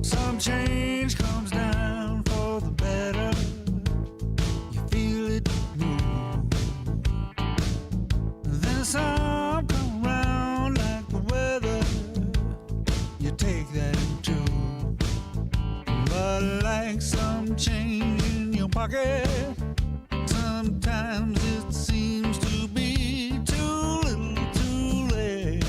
Some change comes down for the better. You feel it move. Then some come round like the weather. You take that into. But like some change in your pocket, sometimes it seems to be too little too late.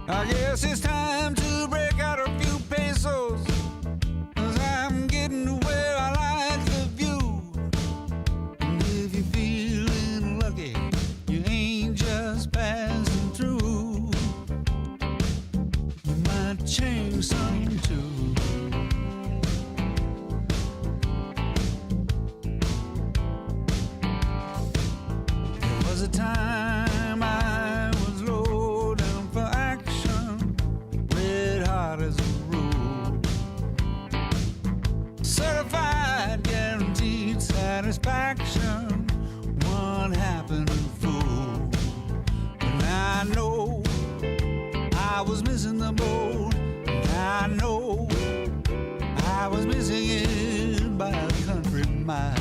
I guess it's time to break out a few pesos, 'cause I'm getting to where I like the view. And if you're feeling lucky, you ain't just passing through. You might change something too. There was a time I was low down for action, red hot as a rule. Certified, guaranteed satisfaction, one happening fool. And I know I was missing the boat. And I know I was missing it by a country mile.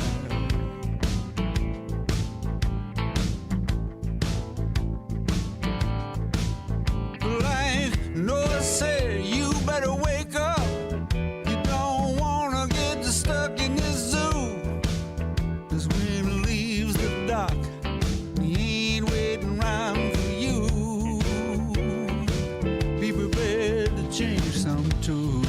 Like Noah said, you better wake up. You don't wanna get stuck in this zoo. 'Cause when it leaves the dock, he ain't waiting around for you. Be prepared to change some too.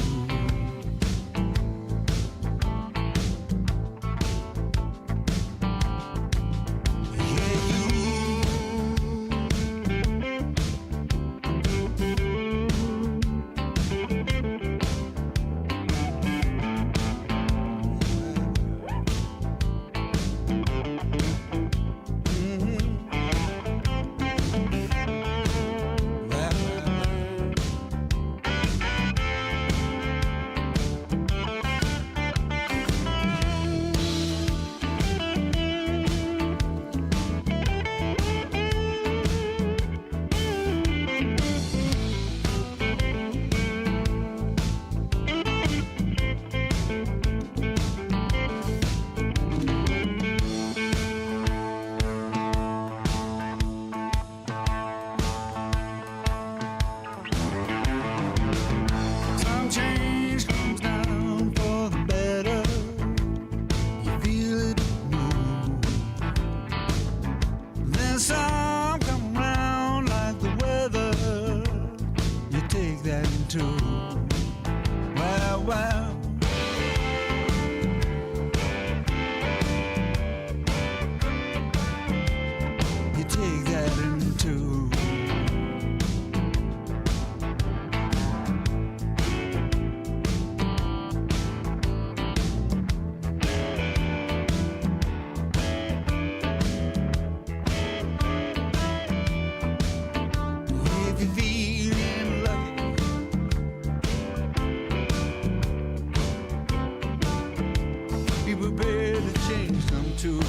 Yeah, you. Some change comes down for the better. You feel it move. Then some come round like the weather. You take that into. Well, well. You take that into. If you're feeling lucky, be prepared to change some too.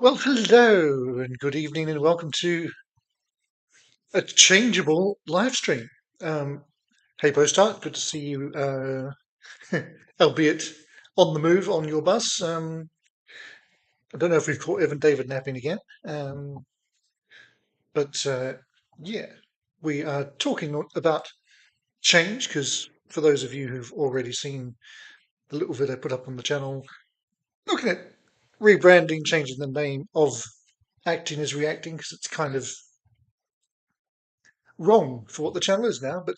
Well, hello and good evening, and welcome to a changeable live stream. Hey, Postart, good to see you, albeit on the move on your bus. I don't know if we've caught Evan David napping again, but yeah, we are talking about change because for those of you who've already seen the little video put up on the channel, looking at rebranding, changing the name of Acting is Reacting because it's kind of wrong for what the channel is now, but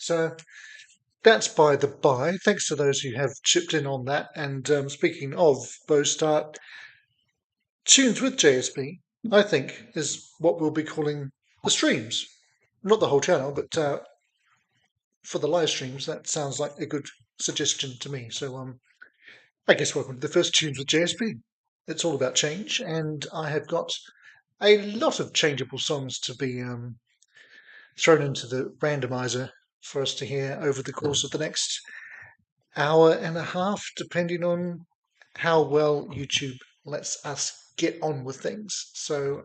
that's by the by. Thanks to those who have chipped in on that. And speaking of Start, Tunes with JSP, I think, is what we'll be calling the streams. Not the whole channel, but for the live streams, that sounds like a good suggestion to me. So I guess welcome to the first Tunes with JSP. It's all about change, and I have got a lot of changeable songs to be thrown into the randomizer for us to hear over the course of the next hour and a half, depending on how well YouTube lets us get on with things. So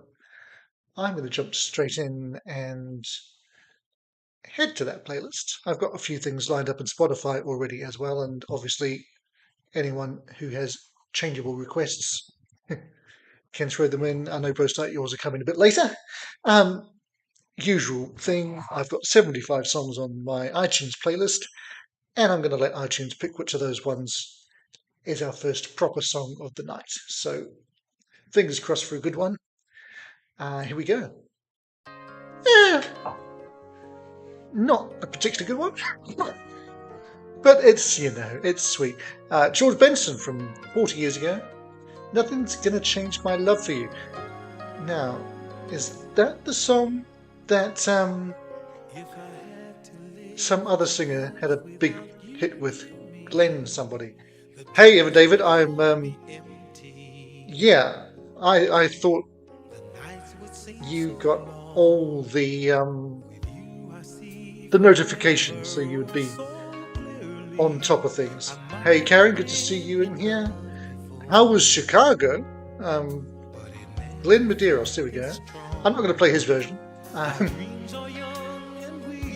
I'm going to jump straight in and head to that playlist. I've got a few things lined up in Spotify already as well, and obviously anyone who has changeable requests can throw them in. I know Postart, yours are coming a bit later. Usual thing, I've got 75 songs on my iTunes playlist, and I'm going to let iTunes pick which of those ones is our first proper song of the night. So fingers crossed for a good one. Here we go. Not a particularly good one, but it's, it's sweet. George Benson from 40 years ago. Nothing's Gonna Change My Love for You. Now, is that the song that some other singer had a big hit with? Glenn somebody. Hey, Evan David, I'm, yeah, I thought you got all the notifications, so you would be on top of things. Hey, Karen, good to see you in here. How was Chicago? Glenn Medeiros, there we go. I'm not going to play his version.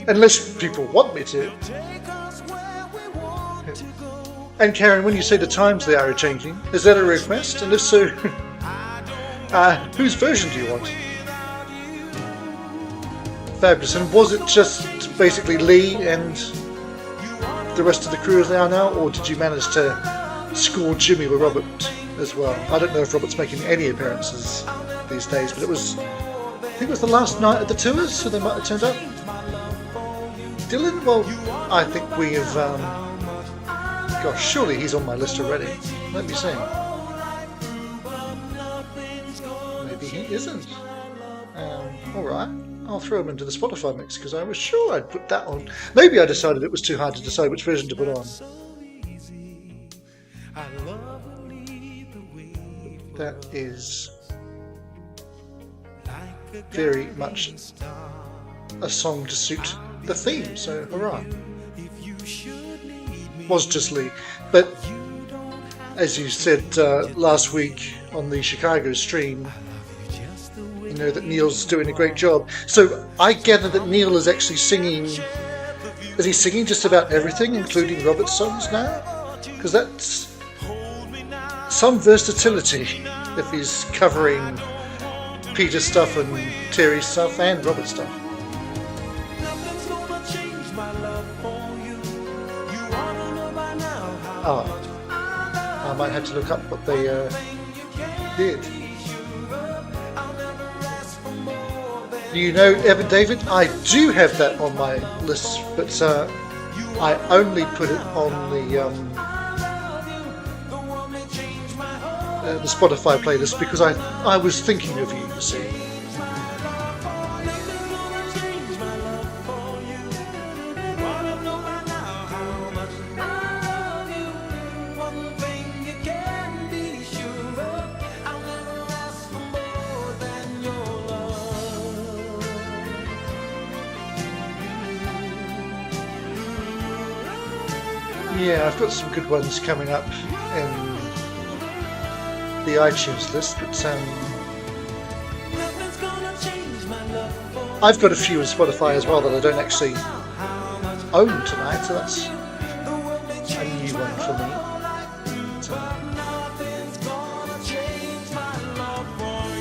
Unless people want me to. And Karen, when you say the times they are changing, is that a request? And if so, whose version do you want? Fabulous. And was it just basically Lee and the rest of the crew as they are now, or did you manage to score Jimmy with Robert as well? I don't know if Robert's making any appearances these days, but I think it was the last night of the tours, so they might have turned up. Dylan? Well, I think we have... gosh, surely he's on my list already. Let me see. Maybe he isn't. Alright, I'll throw him into the Spotify mix because I was sure I'd put that on. Maybe I decided it was too hard to decide which version to put on. That is very much a song to suit the theme, so hurrah. Was just Lee, but as you said last week on the Chicago stream, you know that Neil's doing a great job. So I gather that Neil is actually singing. Is he singing just about everything, including Robert's songs now? Because that's some versatility if he's covering Peter's stuff and Terry's stuff and Robert's stuff. I might have to look up what they did. Do you know Evan David? I do have that on my list, but I only put it on the Spotify playlist because I was thinking of you see. Yeah, I've got some good ones coming up in the iTunes list, but I've got a few on Spotify as well that I don't actually own tonight, so that's a new one for me.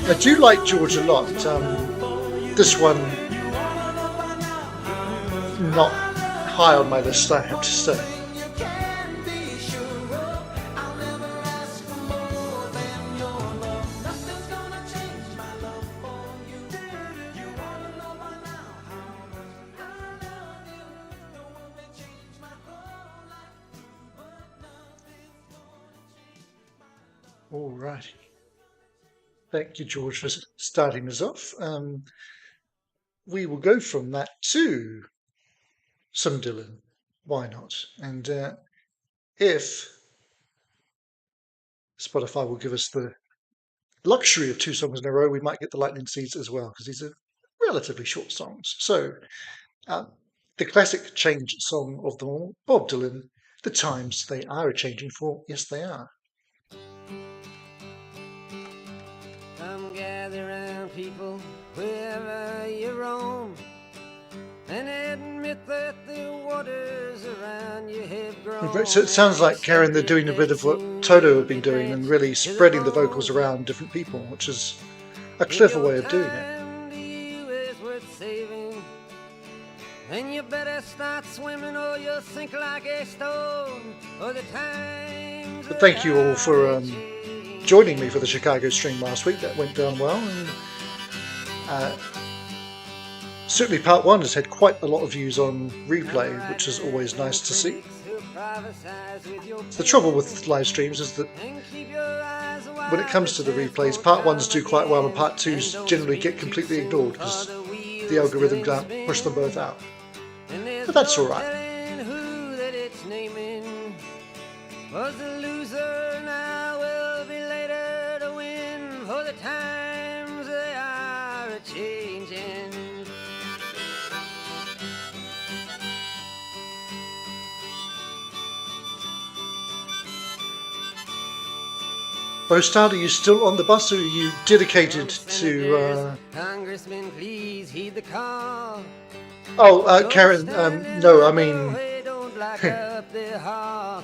I do like George a lot. This one, not high on my list, I have to say. All righty. Thank you, George, for starting us off. We will go from that to some Dylan. Why not? And if Spotify will give us the luxury of 2 songs in a row, we might get the lightning seeds as well, because these are relatively short songs. So, the classic change song of them all, Bob Dylan, The Times They Are A-Changing For. Yes, they are. Come gather round, people, wherever you roam, and admit that the waters around you have grown. So it sounds like, Karen, they're doing a bit of what Toto have been doing and really spreading the vocals around different people, which is a clever way of doing it. And you better start swimming or you'll sink like a stone. But thank you all for joining me for the Chicago stream last week. That went down well. And certainly part 1 has had quite a lot of views on replay, which is always nice to see. The trouble with live streams is that when it comes to the replays, part 1s do quite well and part 2s generally get completely ignored because the algorithm can't push them both out. But that's all right. Was the loser now will be later to win, for the times they are a-changing. Bostard, are you still on the bus, or are you dedicated to Congressman, please heed the call. Oh, Karen, no, I mean,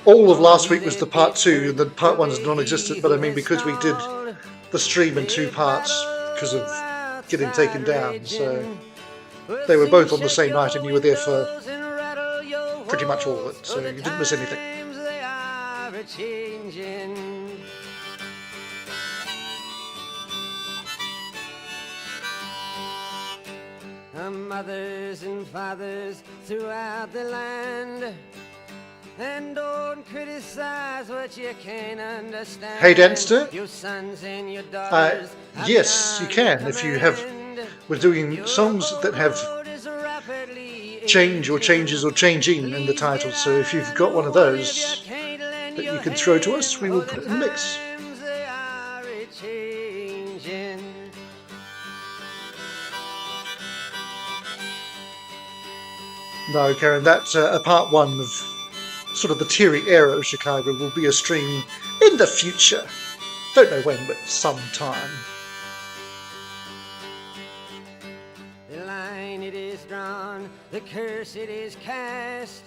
all of last week was the part 2, and the part 1 is non-existent, but I mean, because we did the stream in 2 parts because of getting taken down, so they were both on the same night, and you were there for pretty much all of it, so you didn't miss anything. Mothers and fathers throughout the land, and don't criticize what you can't understand. Hey, Dempster. Your sons and your daughters yes, you can. If you have, we're doing songs that have change or changes or changing in the title. So if you've got one of those that you can throw to us, we will put it in the mix. No, Karen, that's a part 1 of sort of the teary era of Chicago. Will be a stream in the future. Don't know when, but sometime. The line it is drawn, the curse it is cast.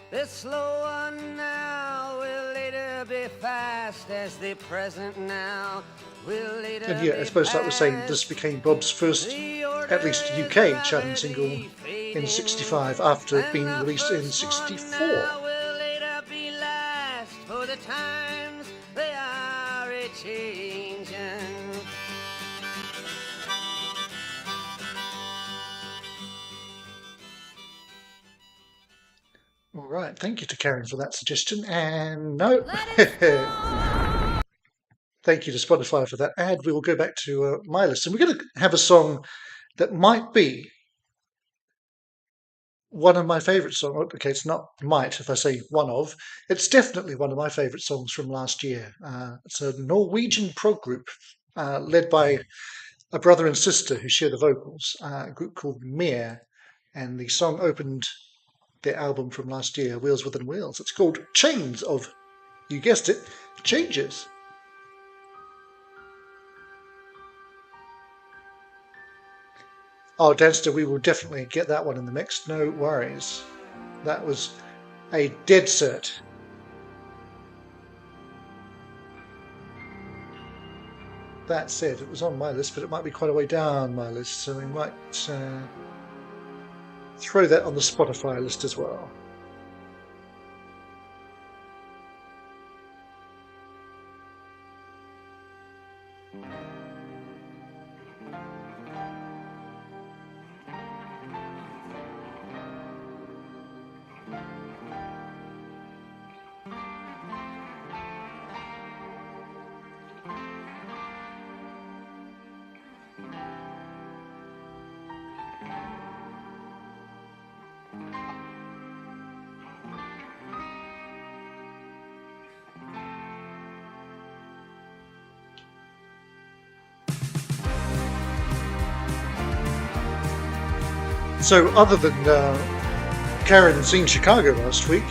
The slow one now will later be fast, as the present now will later be. And yeah, I suppose that was saying this became Bob's first, at least UK, charting single in '65 after it being released in '64. All right, thank you to Karen for that suggestion. And no, thank you to Spotify for that ad. We will go back to my list, and we're going to have a song that might be one of my favourite songs. Okay, it's not might if I say one of. It's definitely one of my favourite songs from last year. It's a Norwegian prog group led by a brother and sister who share the vocals, a group called MEER, and the song opened their album from last year, Wheels Within Wheels. It's called Chains of, you guessed it, Changes. Oh, Danster, we will definitely get that one in the mix. No worries. That was a dead cert. That said, it was on my list, but it might be quite a way down my list, so we might throw that on the Spotify list as well. So, other than Karen seeing Chicago last week,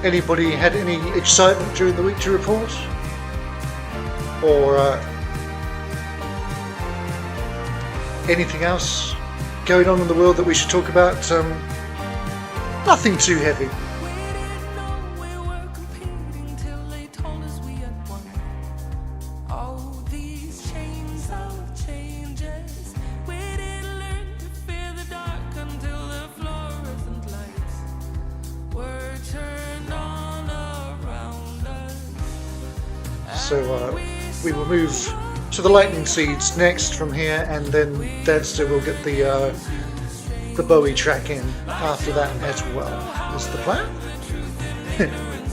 anybody had any excitement during the week to report? Or anything else going on in the world that we should talk about? Nothing too heavy. So we will move to the lightning seeds next from here, and then Danster will get the Bowie track in after that as well. Is the plan?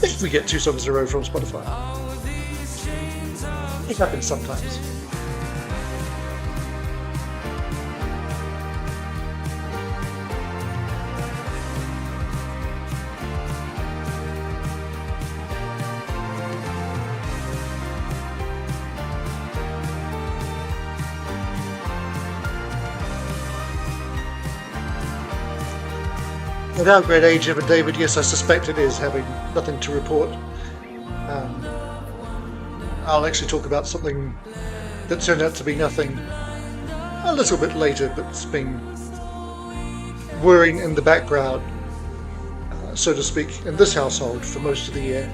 If we get 2 songs in a row from Spotify. It happens sometimes. Without great age ever, David, yes, I suspect it is, having nothing to report. I'll actually talk about something that turned out to be nothing a little bit later, but it's been whirring in the background, so to speak, in this household for most of the year.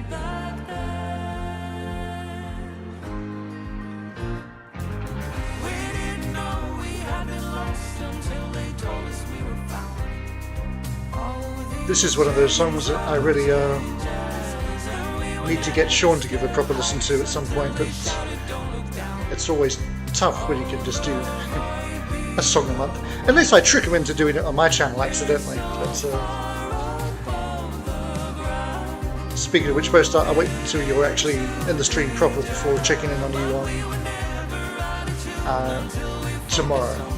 This is one of those songs that I really need to get Sean to give a proper listen to at some point, but it's always tough when you can just do a song a month. Unless I trick him into doing it on my channel accidentally. But, speaking of which, most I'll wait until you're actually in the stream proper before checking in on you on tomorrow.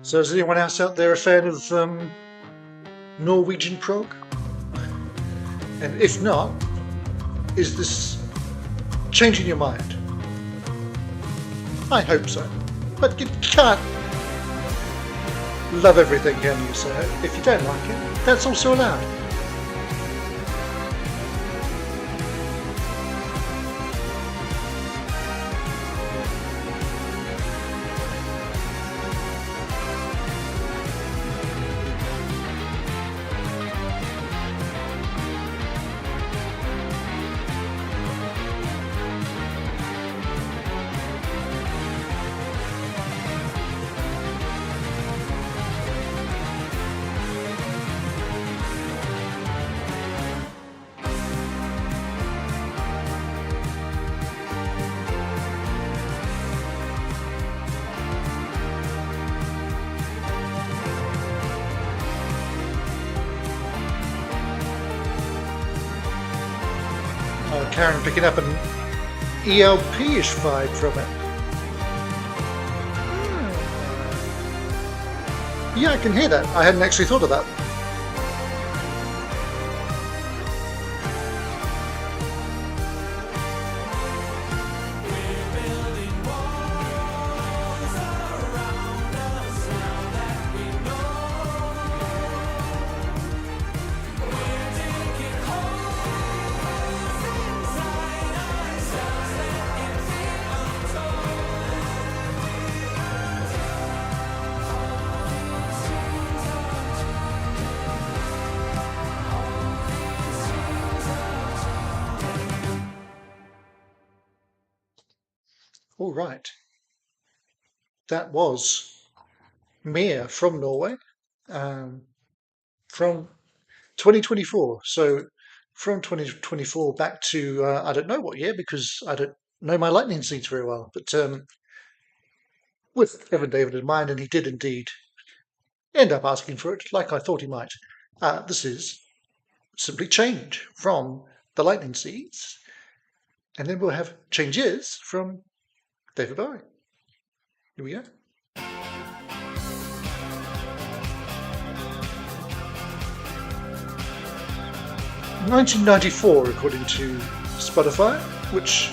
So is anyone else out there a fan of Norwegian prog? And if not, is this changing your mind? I hope so. But you can't love everything, can you? So if you don't like it, that's also allowed. Karen picking up an ELP-ish vibe from it. Yeah, I can hear that. I hadn't actually thought of that. All right. That was MEER from Norway, from 2024. So from 2024 back to I don't know what year, because I don't know my lightning seeds very well. But with Evan David in mind, and he did indeed end up asking for it, like I thought he might. This is simply Change from the Lightning Seeds, and then we'll have Changes from David Bowie. Here we go. 1994, according to Spotify, which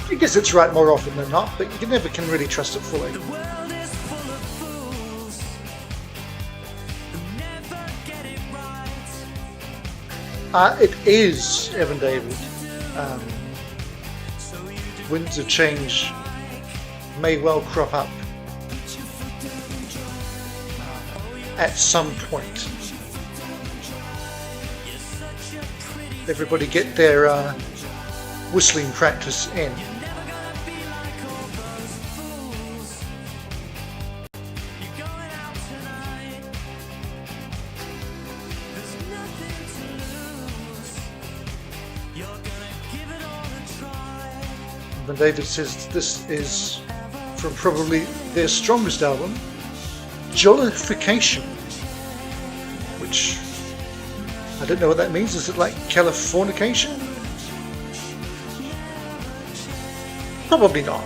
I guess it's right more often than not, but you never can really trust it fully. The world is full of fools who never get it right. It is Evan David. Winds of Change may well crop up at some point. Everybody get their whistling practice in. When David says this is from probably their strongest album, Jollification, which I don't know what that means. Is it like Californication? Probably not.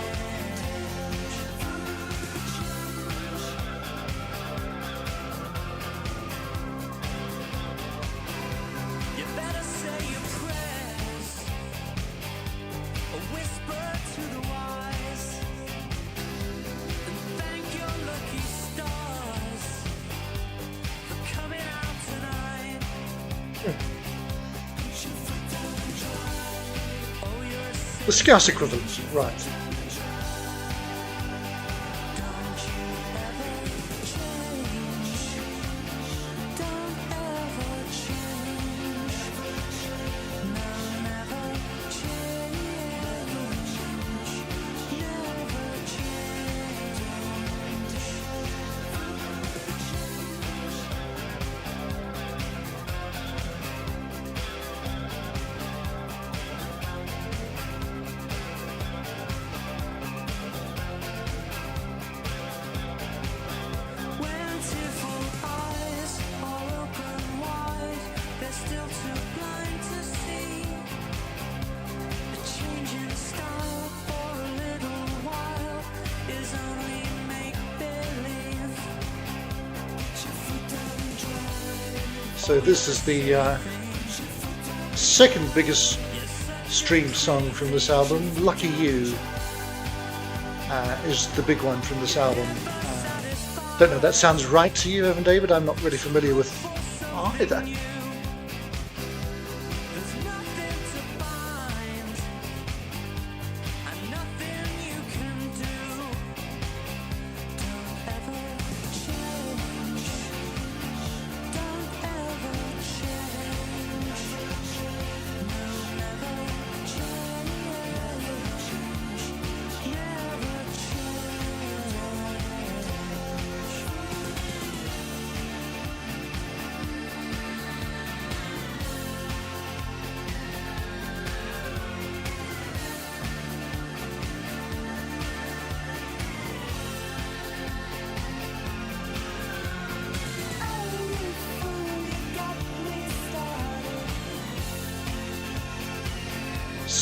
You better say your prayers, a whisper to the wise, and thank your lucky stars for coming out tonight. The Scouse equivalent, right. So this is the second biggest streamed song from this album. Lucky You is the big one from this album. Don't know if that sounds right to you, Evan David. I'm not really familiar with either.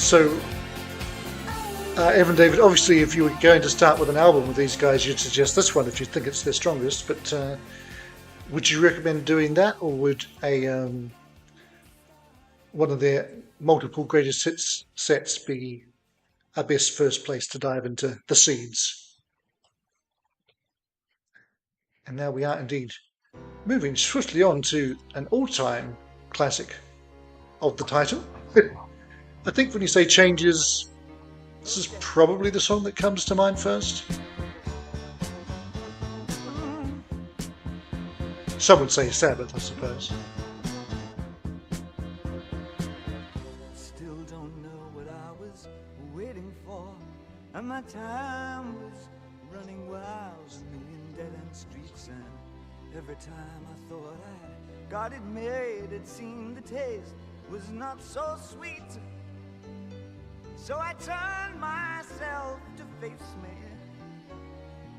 So, Evan David, obviously, if you were going to start with an album with these guys, you'd suggest this one if you think it's their strongest. But would you recommend doing that, or would one of their multiple greatest hits sets be a best first place to dive into the seeds? And now we are indeed moving swiftly on to an all-time classic of the title. I think when you say Changes, this is probably the song that comes to mind first. Some would say Sabbath, I suppose. Still don't know what I was waiting for, and my time was running wild, a million dead-end streets, and every time I thought I had got it made, it seemed the taste was not so sweet. So I turned myself to face me,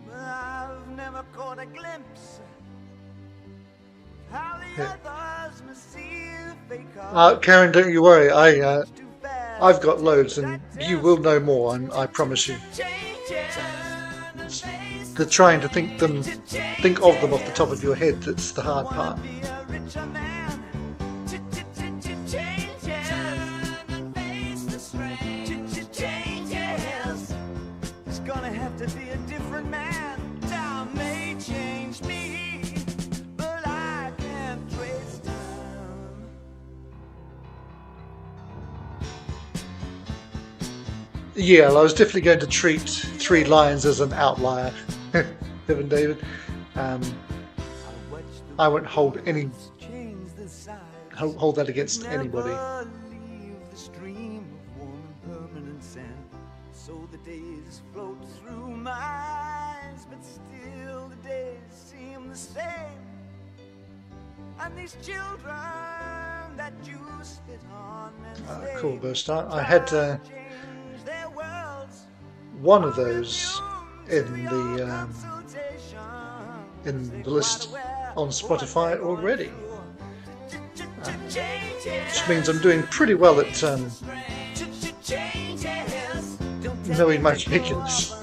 but I've never caught a glimpse of how the others must see the fake. Karen, don't you worry. I've got loads, and you will know more, and I promise you. The trying to think of them off the top of your head that's the hard part. To be a different man, time may change me, but I can't trace time. Yeah, well, I was definitely going to treat 3 Lions as an outlier, Evan David. I won't hold that against anybody. So the days float through my eyes, but still the days seem the same. And these children that you spit on and Cool burst start. I had one of those in the list on Spotify already, which means I'm doing pretty well at knowing my figures.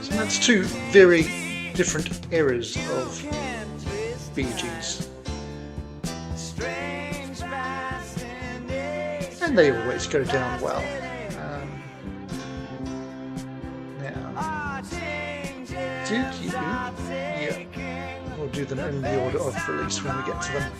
So that's 2 very different eras of Bee Gees, and they always go down well. We'll do them in the order of release when we get to them.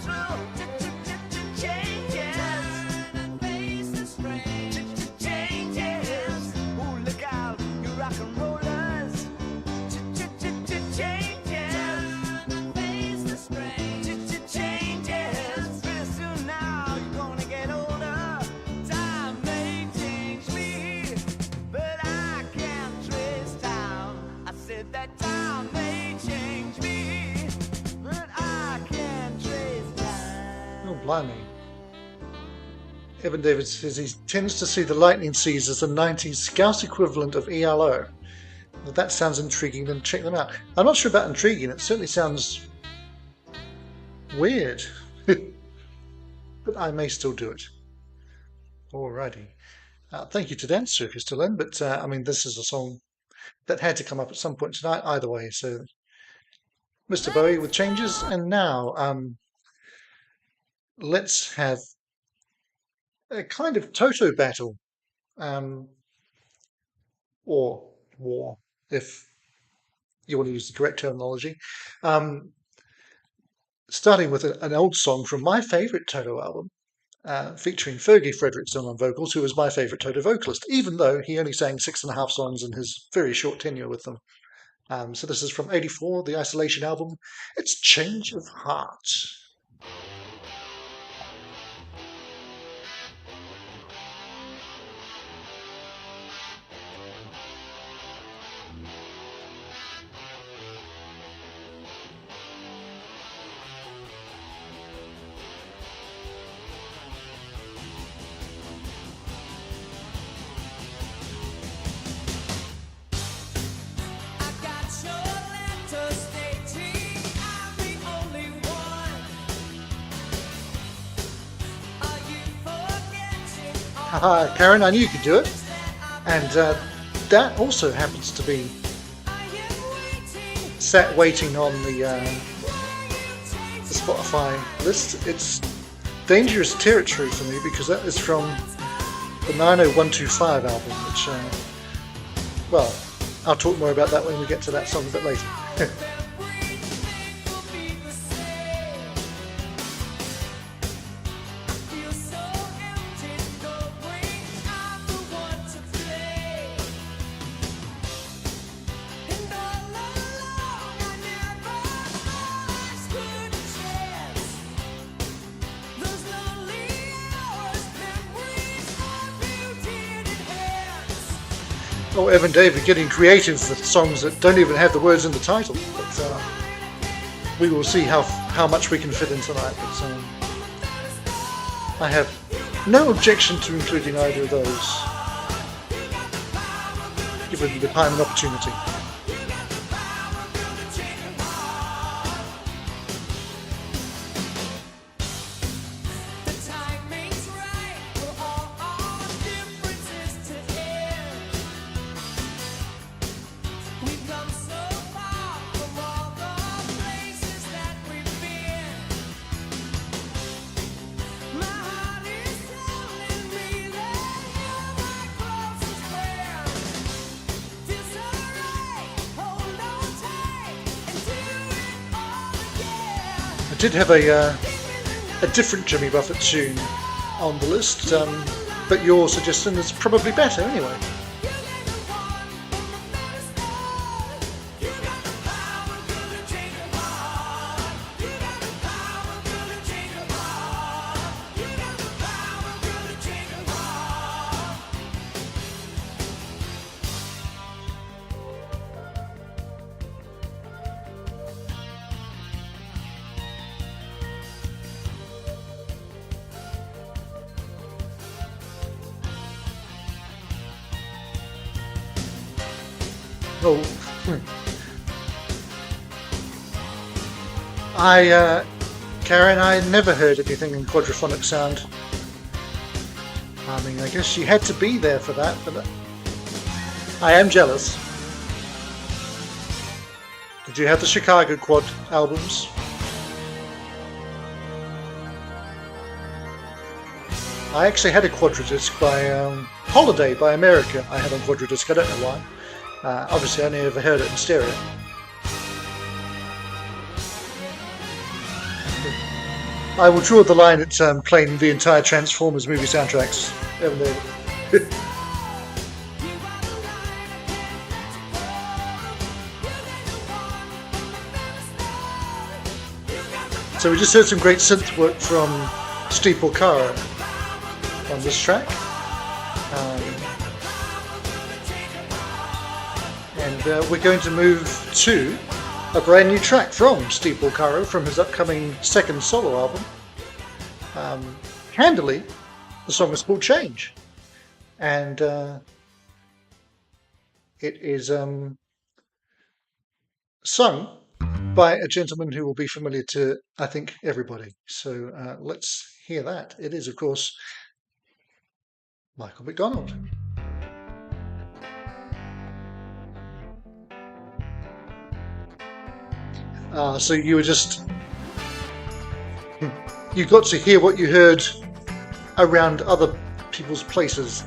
Blimey. Evan David says he tends to see the Lightning Seas as the 90s Scouse equivalent of ELO. Well, that sounds intriguing, then check them out. I'm not sure about intriguing, it certainly sounds weird. But I may still do it. Alrighty. Thank you to Dancer if you're still in, but I mean, this is a song that had to come up at some point tonight either way. So, Mr. Bowie with Changes, and now let's have a kind of Toto battle, or war, if you want to use the correct terminology. Starting with an old song from my favourite Toto album, featuring Fergie Frederiksen on vocals, who was my favourite Toto vocalist, even though he only sang 6.5 songs in his very short tenure with them. So this is from '84, the Isolation album. It's Change of Heart. I got Haha, Karen, I knew you could do it. And that also happens to be sat waiting on the Spotify list. It's dangerous territory for me because that is from the 90125 album, which, well, I'll talk more about that when we get to that song a bit later. Oh, Evan David getting creative with songs that don't even have the words in the title. But we will see how much we can fit in tonight. But I have no objection to including either of those, given the time and opportunity. I did have a different Jimmy Buffett tune on the list, but your suggestion is probably better anyway. Oh, Karen, I never heard anything in quadraphonic sound. I mean, I guess she had to be there for that, but I am jealous. Did you have the Chicago quad albums? I actually had a quadradisc by Holiday by America. I had on quadradisc, I don't know why. Obviously I only ever heard it in stereo. I will draw the line at playing the entire Transformers movie soundtracks. So we just heard some great synth work from Steve Porcaro on this track. And we're going to move to a brand new track from Steve Porcaro from his upcoming second solo album. Handily, the song is called Change. And it is sung by a gentleman who will be familiar to, I think, everybody. So let's hear that. It is, of course, Michael McDonald. So you were just... You got to hear what you heard around other people's places.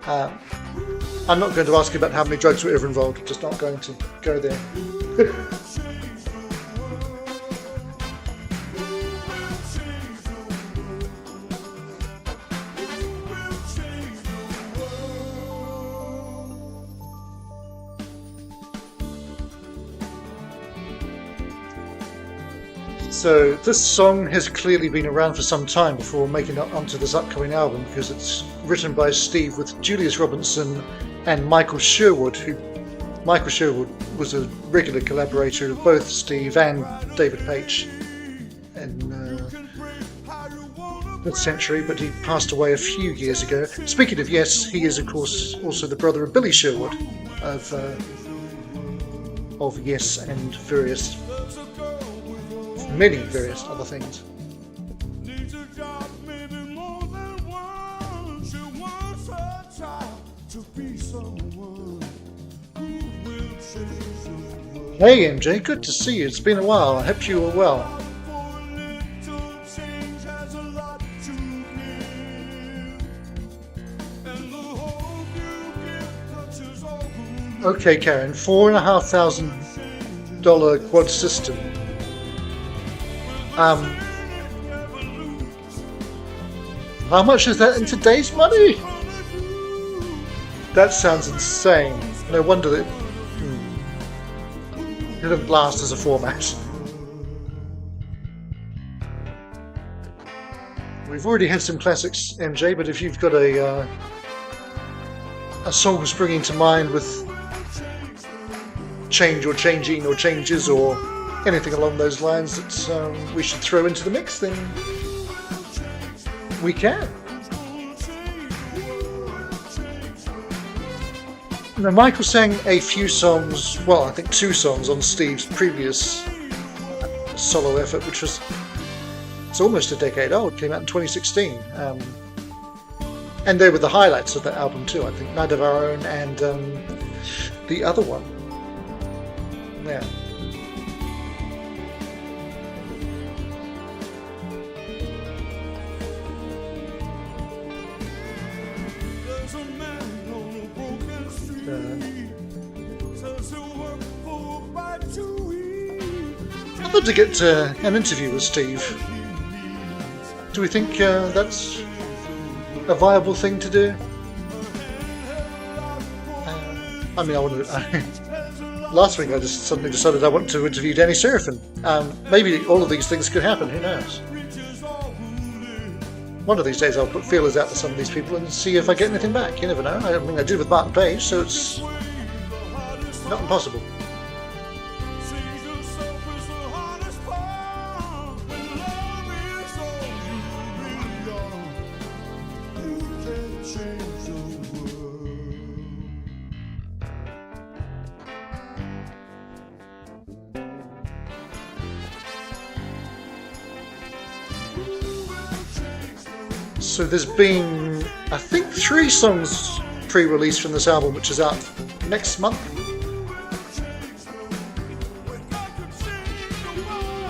I'm not going to ask you about how many drugs were ever involved. I'm just not going to go there. So this song has clearly been around for some time before making it onto this upcoming album, because it's written by Steve with Julius Robinson and Michael Sherwood, who Michael Sherwood was a regular collaborator of both Steve and David Paich in mid-century, but he passed away a few years ago. Speaking of Yes, he is of course also the brother of Billy Sherwood of Yes and many various other things. Hey MJ, good to see you. It's been a while. I hope you are well. Okay, Karen, $4,500 quad system. How much is that in today's money? That sounds insane. No wonder that it didn't last as a format. We've already had some classics, MJ, but if you've got a song springing to mind with change or changing or changes or anything along those lines that we should throw into the mix, then we can. Now, Michael sang a few songs, well, I think 2 songs on Steve's previous solo effort, which was, it's almost a decade old, it came out in 2016. And they were the highlights of that album too, I think. Night of Our Own and the other one. Yeah. I'd love to get an interview with Steve. Do we think that's a viable thing to do? I mean, I want to. Last week I just suddenly decided I want to interview Danny Serafin. Maybe all of these things could happen, who knows? One of these days I'll put feelers out to some of these people and see if I get anything back. You never know. I mean, I did with Martin Page, so it's not impossible. So there's been, I think, 3 songs pre-released from this album, which is out next month.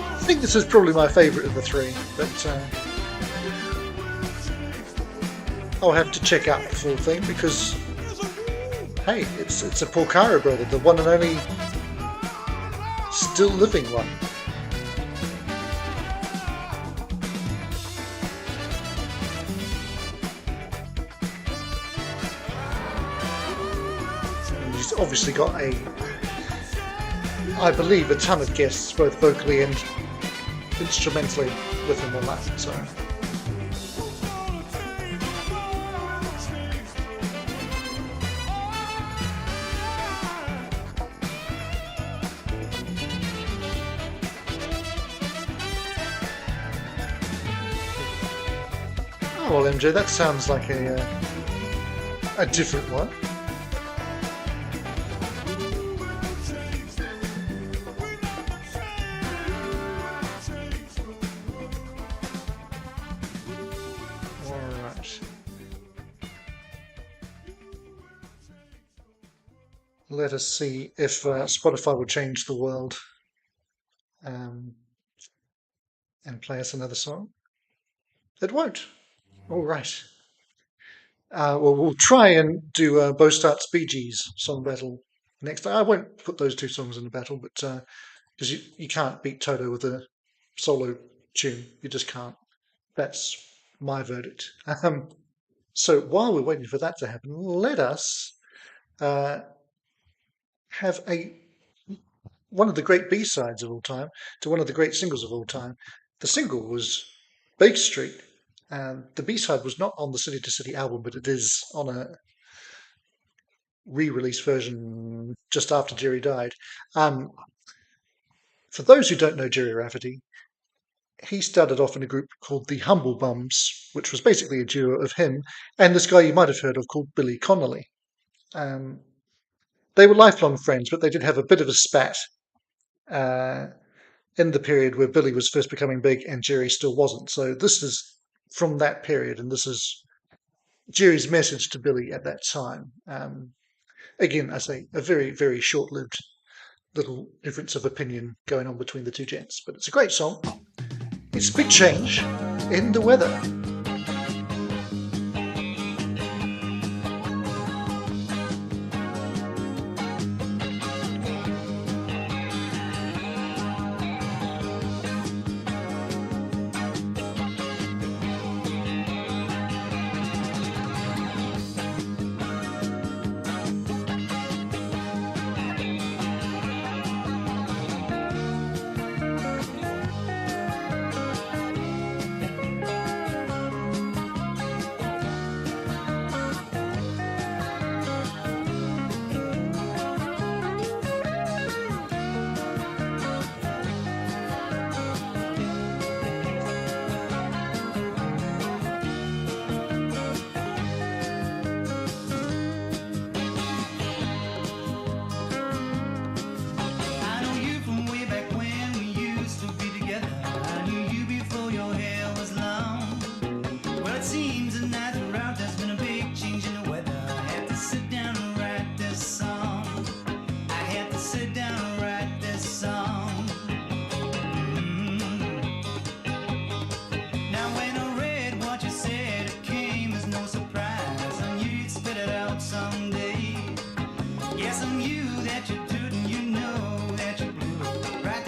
I think this is probably my favourite of the 3, but I'll have to check out the full thing because, hey, it's a Porcaro brother, the one and only still living one. Obviously got I believe, a ton of guests, both vocally and instrumentally, with him on that. So, oh well, MJ, that sounds like a different one. Let us see if Spotify will change the world and play us another song. It won't. All right. Well, we'll try and do Bo Start's Bee Gees song battle next time. I won't put those 2 songs in the battle, but because you can't beat Toto with a solo tune. You just can't. That's my verdict. So while we're waiting for that to happen, let us have one of the great B-sides of all time to one of the great singles of all time. The single was Baker Street, and the B-side was not on the City to City album, but it is on a re-release version just after Jerry died. For those who don't know Jerry Rafferty, he started off in a group called the Humble Bums, which was basically a duo of him and this guy you might have heard of called Billy Connolly. They were lifelong friends, but they did have a bit of a spat in the period where Billy was first becoming big and Jerry still wasn't. So this is from that period, and this is Jerry's message to Billy at that time. Again, I say a very, very short-lived little difference of opinion going on between the two gents. But it's a great song. It's a big change in the weather.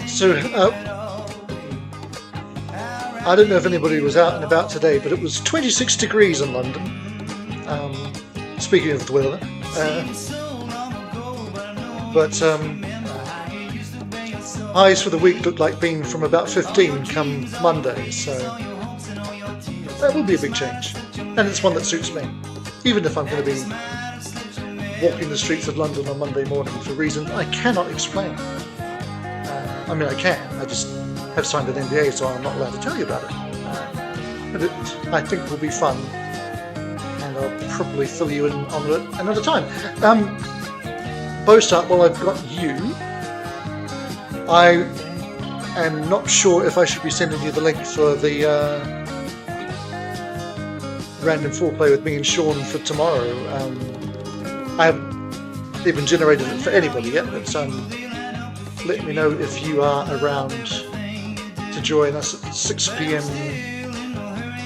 So, I don't know if anybody was out and about today, but it was 26 degrees in London. Speaking of the weather. But highs for the week look like being from about 15 come Monday, so that will be a big change. And it's one that suits me, even if I'm going to be walking the streets of London on Monday morning for reasons I cannot explain. I mean, I can. I just have signed an NDA, so I'm not allowed to tell you about it. But it, I think, will be fun, and I'll probably fill you in on it another time. Bostart, while I've got you, I am not sure if I should be sending you the link for the random foreplay with me and Sean for tomorrow. I haven't even generated it for anybody yet, but let me know if you are around to join us at 6 p.m.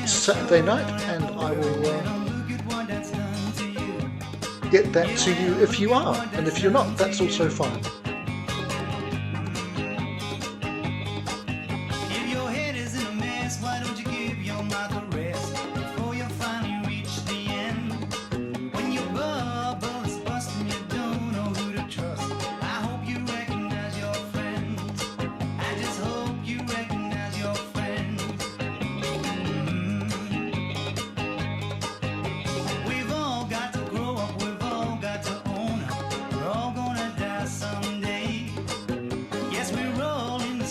Saturday night, and I will get that to you if you are, and if you're not, that's also fine.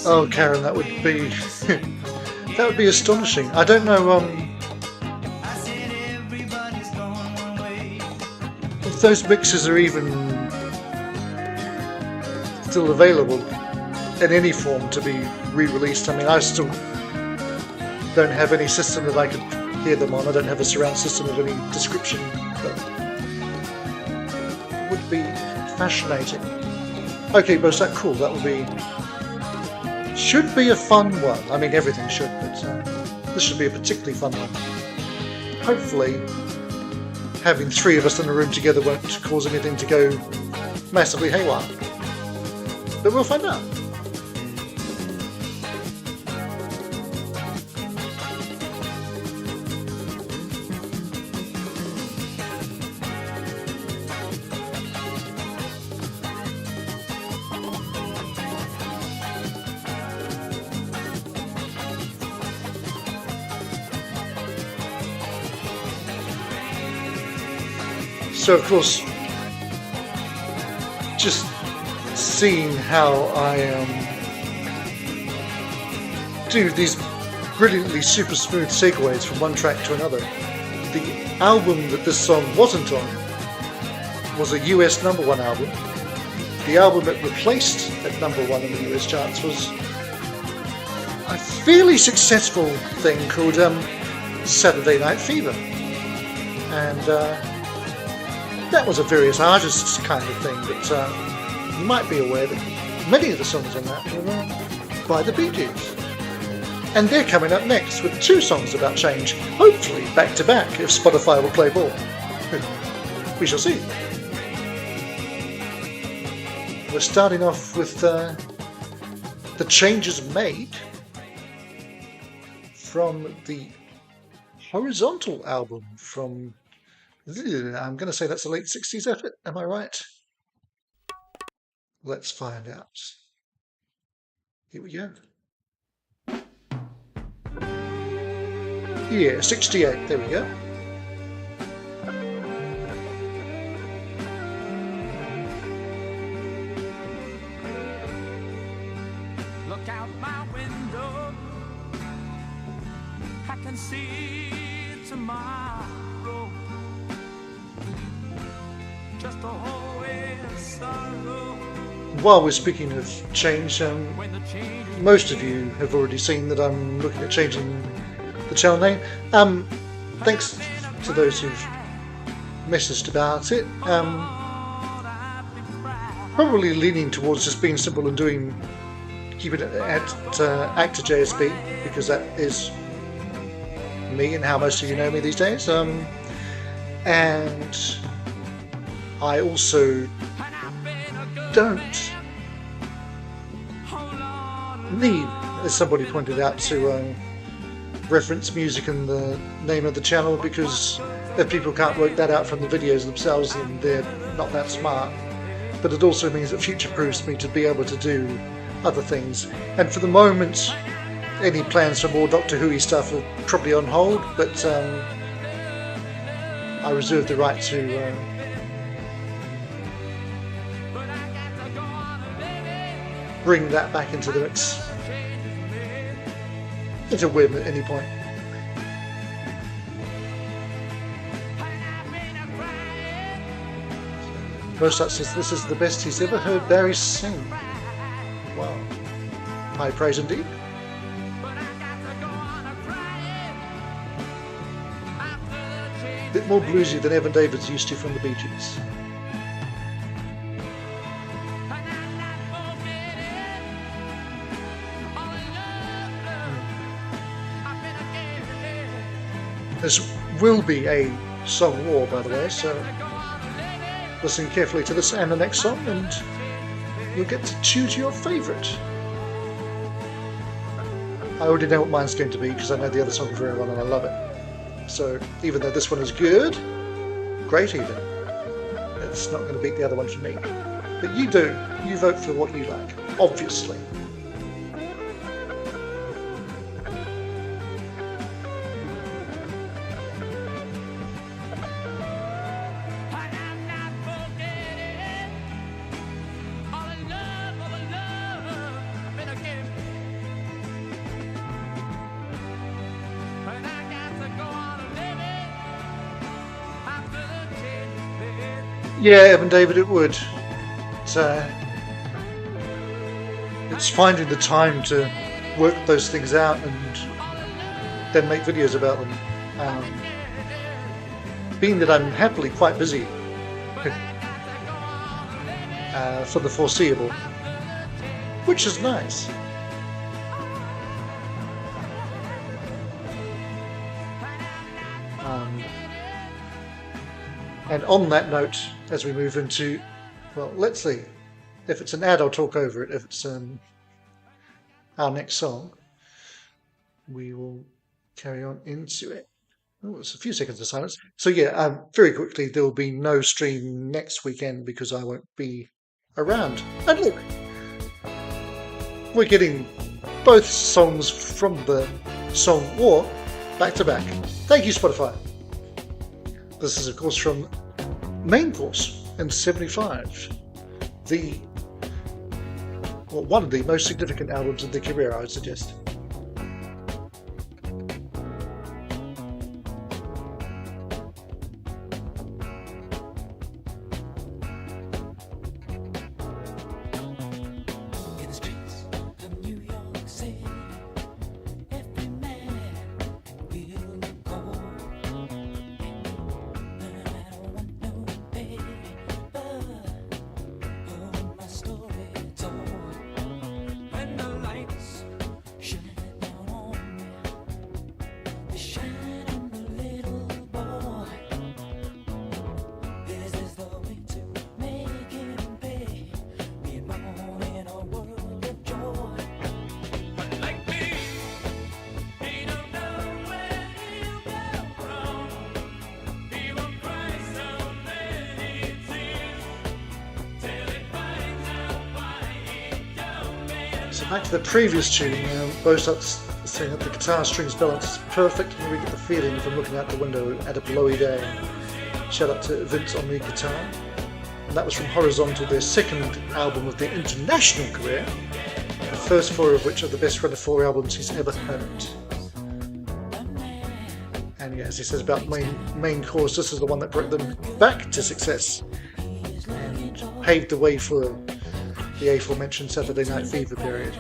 Oh, Karen, that would be that would be astonishing. I don't know if those mixes are even still available in any form to be re-released. I mean, I still don't have any system that I could hear them on. I don't have a surround system of any description, but it would be fascinating. Okay, but is that cool? That would be. Should be a fun one. I mean, everything should, but this should be a particularly fun one. Hopefully, having three of us in a room together won't cause anything to go massively haywire. But we'll find out. So, of course, just seeing how I do these brilliantly super smooth segues from one track to another. The album that this song wasn't on was a US #1 album. The album it replaced at #1 in the US charts was a fairly successful thing called Saturday Night Fever. And that was a various artists kind of thing, but you might be aware that many of the songs on that were by the Bee Gees. And they're coming up next with 2 songs about change, hopefully back to back if Spotify will play ball. We shall see. We're starting off with The Changes Made from the Horizontal album from, I'm going to say that's a late 60s effort, am I right? Let's find out. Here we go. Yeah, 68, there we go. Look out my window, I can see tomorrow. Just a hallway of sorrow. While we're speaking of change, most of you have already seen that I'm looking at changing the channel name. Thanks to those who've messaged about it. Probably leaning towards just being simple and keeping it at Actor JSB, because that is me and how most of you know me these days. And I also don't need, as somebody pointed out, to reference music in the name of the channel, because if people can't work that out from the videos themselves, then they're not that smart. But it also means it future-proofs me to be able to do other things. And for the moment, any plans for more Doctor Who-y stuff are probably on hold, but I reserve the right to bring that back into the mix. It's a whim at any point. Mozart says this is the best he's ever heard Barry sing. Wow. High praise indeed. Bit more bluesy than Evan David's used to from the Bee Gees. There will be a song war, by the way, so listen carefully to this and the next song, and you'll get to choose your favourite. I already know what mine's going to be because I know the other song very well and I love it. So even though this one is good, great even, it's not going to beat the other one for me. But you do. You vote for what you like, obviously. Yeah, Evan David, it would. It's finding the time to work those things out and then make videos about them. Being that I'm happily quite busy for the foreseeable, which is nice. And on that note, as we move into, well, let's see. If it's an ad, I'll talk over it. If it's our next song, we will carry on into it. Oh, it's a few seconds of silence. So yeah, very quickly, there will be no stream next weekend because I won't be around. And look, we're getting both songs from the song War back to back. Thank you, Spotify. This is, of course, from Main Course in 75. One of the most significant albums of their career, I would suggest. So back to the previous tune, Bo starts saying that the guitar strings balance is perfect, and we get the feeling from looking out the window at a blowy day. Shout out to Vince on the guitar. And that was from Horizontal, their second album of their international career, the first 4 of which are the best run of 4 albums he's ever heard. And yeah, as he says about main chorus, this is the one that brought them back to success and paved the way for the aforementioned Saturday Night Fever period.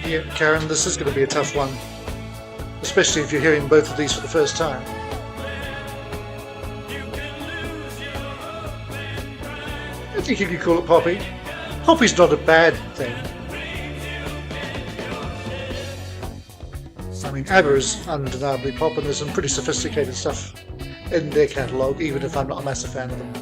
Yeah, Karen, this is going to be a tough one, especially if you're hearing both of these for the first time. I think you could call it poppy. Poppy's not a bad thing. I mean, ABBA is undeniably pop, and there's some pretty sophisticated stuff in their catalogue, even if I'm not a massive fan of them.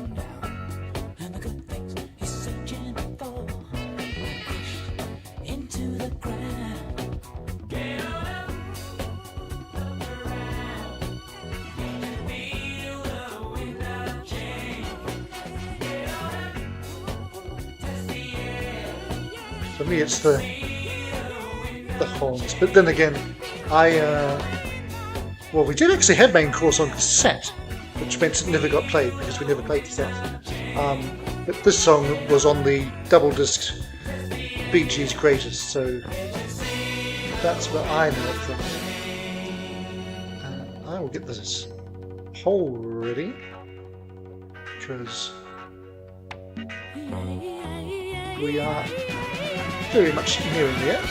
For me, it's the horns. But then again, well, we did actually have main course on cassette, which meant it never got played because we never played cassette. But this song was on the double disc Bee Gees Greatest, so that's where I know it from. I will get this hole ready because we are very much nearing the end.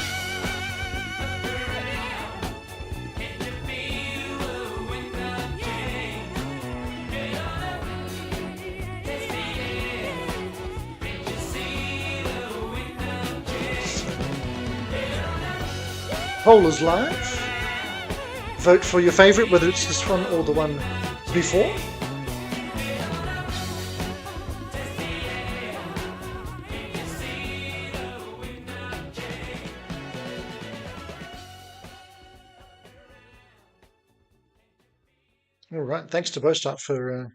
Poll is live. Vote for your favourite, whether it's this one or the one before. All right, thanks to Bostart for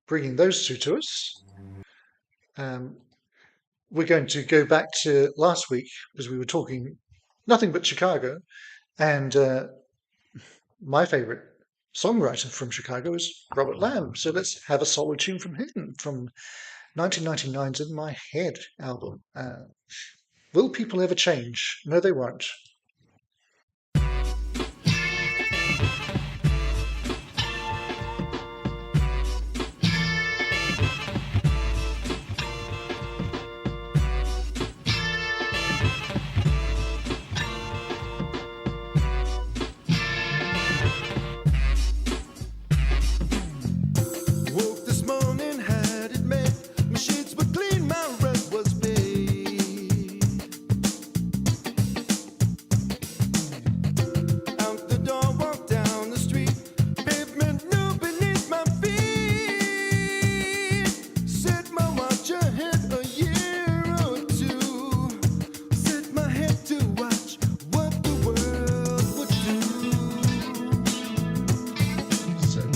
bringing those two to us. We're going to go back to last week because we were talking nothing but Chicago, and my favourite songwriter from Chicago is Robert Lamb. So let's have a solo tune from him from 1999's In My Head album. Will people ever change? No, they won't.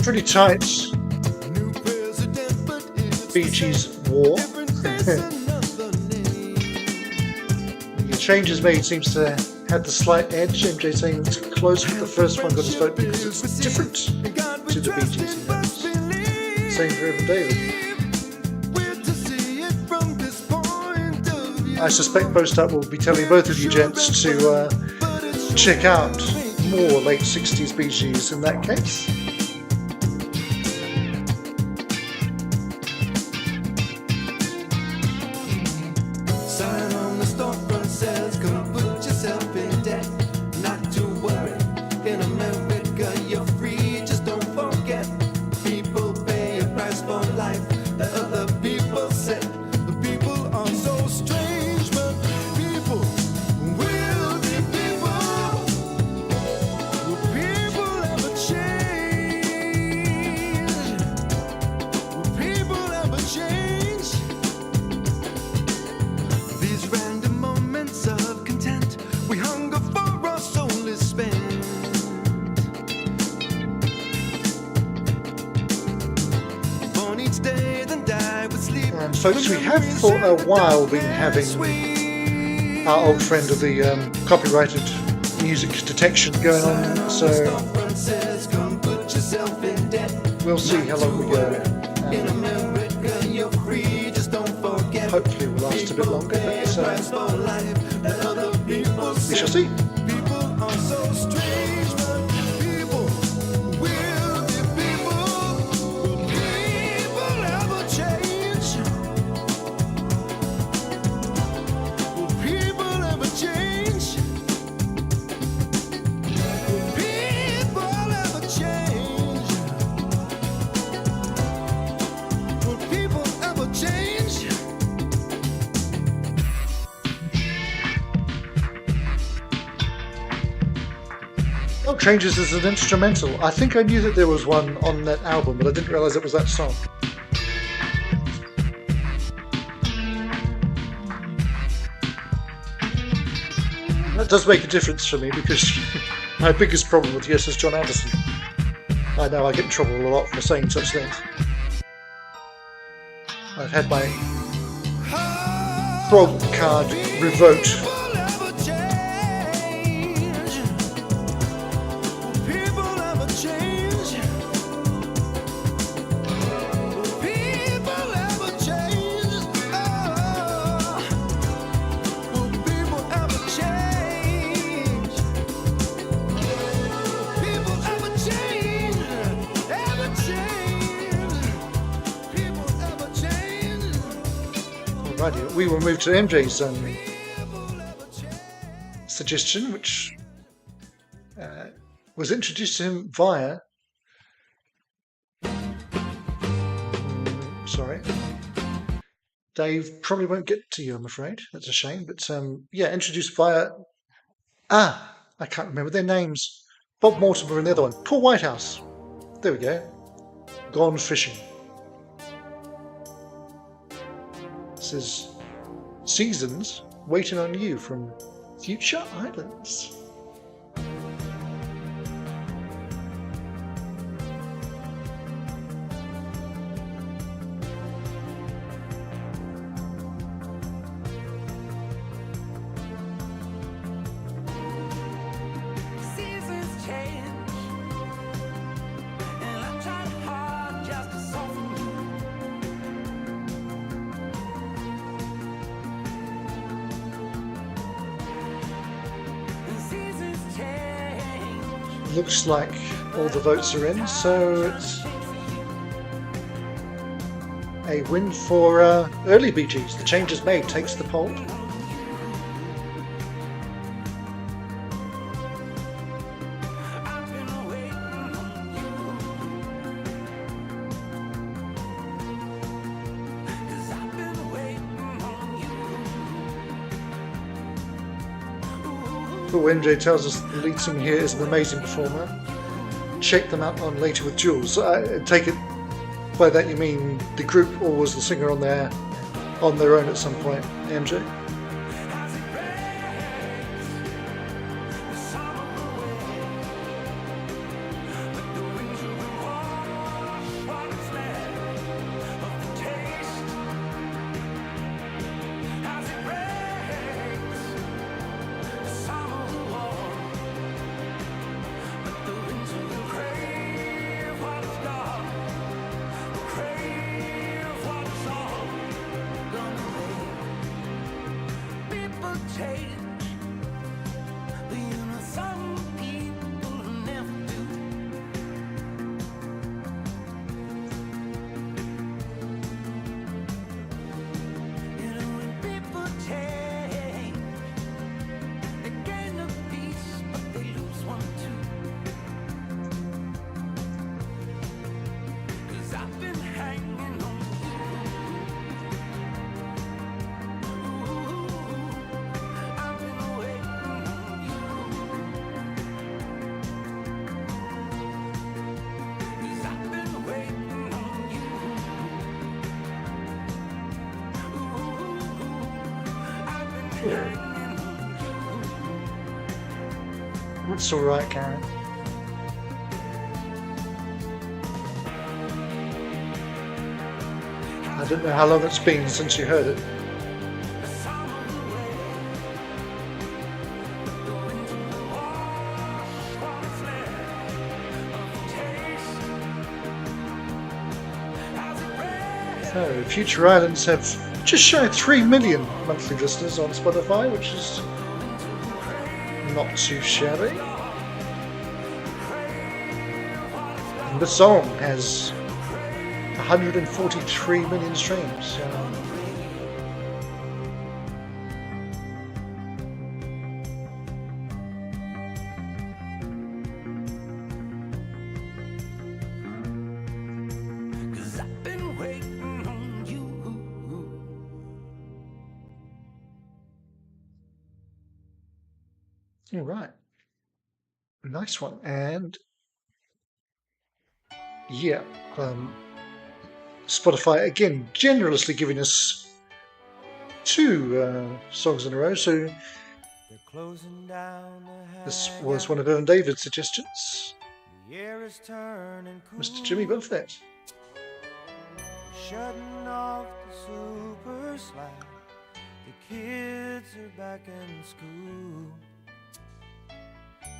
Pretty tight Bee Gees war. The changes made seems to have the slight edge. MJ saying it's close, but the first one got his vote because it's different to the Bee Gees. Same for Evan David. I suspect Bostart will be telling both of you gents to check out more late 60s Bee Gees in that case. Sign on the storefront says, come put yourself in debt. Not to worry, in America you're free. Just don't forget, people pay a price for life. The other people said, the people are so strange, but people will be people. Will people ever change? Will people ever change? These random moments of content we hunger for, our soul is spent. Born each day, then die with sleep. And folks, we have for a while been having our old friend of the copyrighted music detection going on, so Storefront says, come put yourself in debt. we'll see how long we go. In America you're free, just don't forget. Hopefully it will last a bit longer, but Price for life, the other people we say. shall see. People are so strange, but people will be people. Will people ever change? Will people ever change? Will people ever change? Will people ever change? Oh, Changes is an instrumental. I think I knew that there was one on that album, but I didn't realise it was that song. That does make a difference for me because my biggest problem with Yes is John Anderson. I know I get in trouble a lot for saying such things. I've had my prog card revoked. Will ever change? Will people ever change? Will people ever change? Oh, will people ever change? People ever change? Ever change? People ever change? Alrighty, we will move to MJ's suggestion, which was introduced to him via. Sorry, Dave probably won't get to you, I'm afraid. That's a shame, but yeah, introduced via. I can't remember their names. Bob Mortimer and the other one, Paul Whitehouse. There we go. Gone Fishing. This is Seasons Waiting on You from Future Islands. Seasons change, and I tried hard just to soften you. And seasons change. Looks like all the votes are in, so it's a win for early Bee Gees. The Change is Made takes the poll. I've been waiting on you. 'Cause I've been waiting on you. Paul MJ tells us the lead singer here is an amazing performer. Check them out on Later with Jules. I take it by that you mean the group, or was the singer on their own at some point, MJ? As it rains, the summer away. But the winter will wash what is left of the taste. As it rains, the summer will wash. That's all right, Karen. I don't know how long it's been since you heard it. So, Future Islands have just shy of 3 million monthly listeners on Spotify, which is not too shabby. And the song has 143 million streams. All right, nice one. And yeah, Spotify again generously giving us 2 songs in a row. So this was one of Evan David's suggestions. Mr. Jimmy Buffett. Shutting off the super slide. The kids are back in school.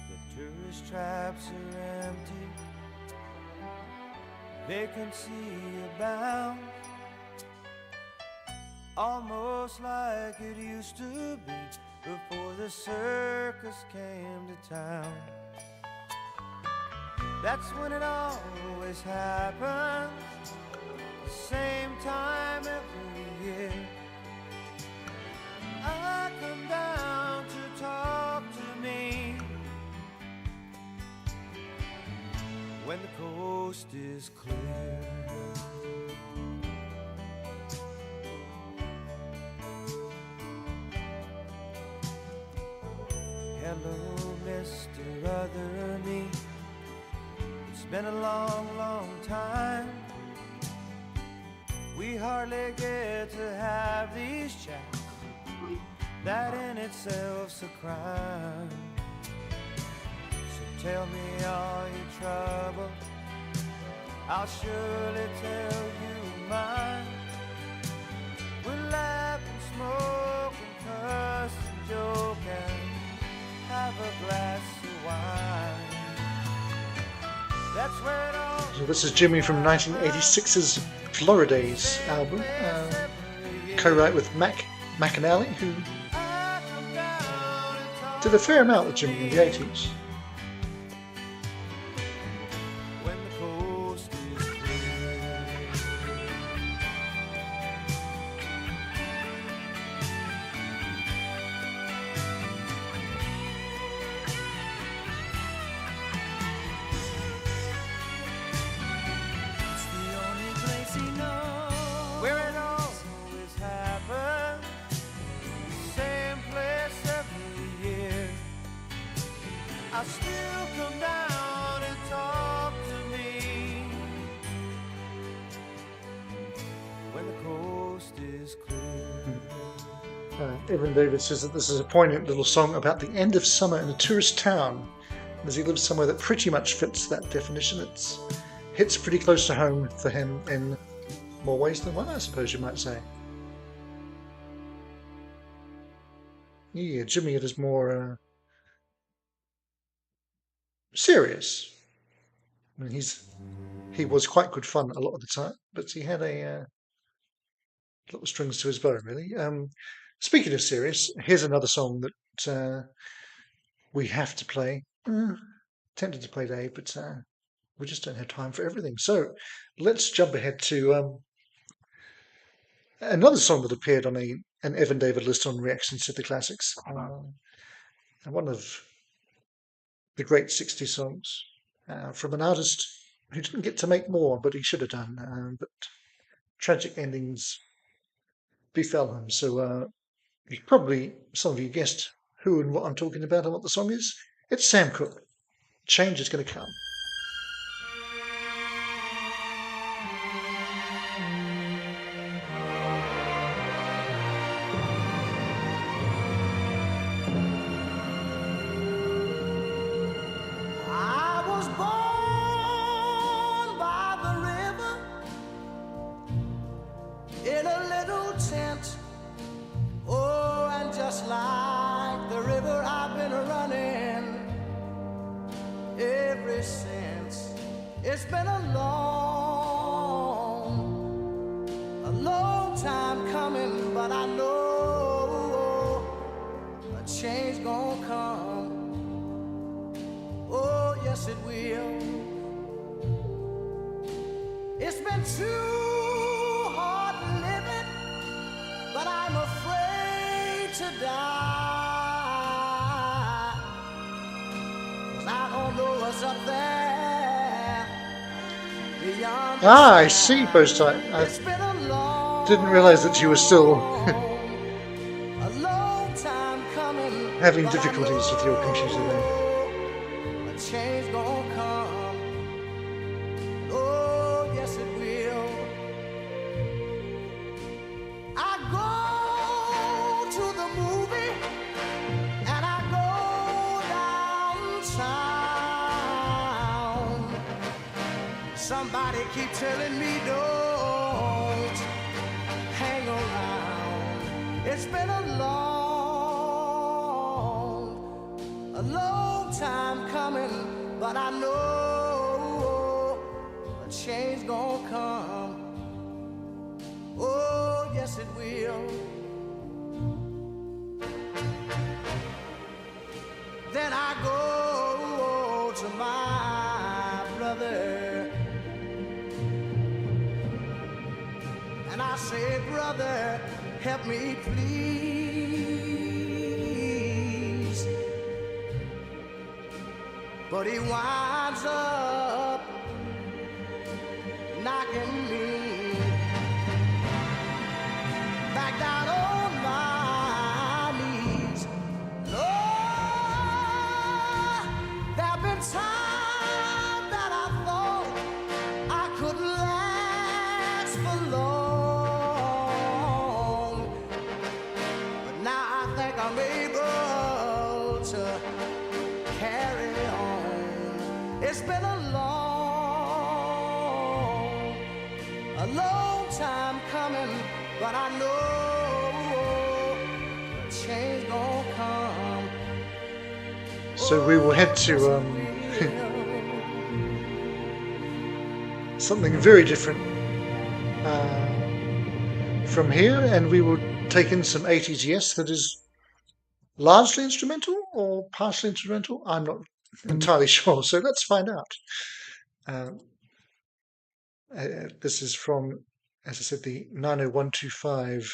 The tourist traps are empty. Vacancy abound. Almost like it used to be before the circus came to town. That's when it always happens. The same time every year. I come down to talk to me when the coast is clear. Hello, Mr. Other Me. It's been a long, long time. We hardly get to have these chats. That in itself's a crime. So tell me all your trouble. I'll surely tell you mine. We'll laugh and smoke and cuss and joke and have a glass of wine. That's where it all. So this is Jimmy from 1986's Floridays album, co-write with Mac McAnally, who did a fair amount with Jimmy in the 80s. Evan David says that this is a poignant little song about the end of summer in a tourist town, as he lives somewhere that pretty much fits that definition. It hits pretty close to home for him in more ways than one, I suppose you might say. Yeah, Jimmy is more serious. I mean, he was quite good fun a lot of the time, but he had a lot of strings to his bow, really. Speaking of serious, here's another song that we have to play. Tempted to play Dave, but we just don't have time for everything. So let's jump ahead to another song that appeared on an Evan David list on Reactions to the Classics. One of the great 60s songs from an artist who didn't get to make more, but he should have done. But tragic endings befell him. So probably some of you guessed who and what I'm talking about and what the song is. It's Sam Cooke. Change is going to come. since. It's been a long time coming, but I know a change gonna come. Oh, yes it will. It's been too hard living, but I'm afraid to die. 'Cause I don't know what's up there beyond the Ah, I sky. see, Postite. I It's been a long, didn't realise that you were still a long time coming, having but I difficulties with your computer there. know a change gonna come. Oh, yes it will. I go to the movie and I go downtown. Somebody keep telling me don't hang around. It's been a long time coming, but I know a change gonna come. Oh, yes it will. Then I go to my brother and I say, brother, help me please. But he winds up knocking me back down on my knees. Lord, there've been times that I thought I couldn't last for long, but now I think I'm able to carry on. It's been a long time coming, but I know a change gonna come. So we will head to something very different from here, and we will take in some 80s yes that is largely instrumental or partially instrumental. I'm not entirely sure, so let's find out. This is from, as I said, the 90125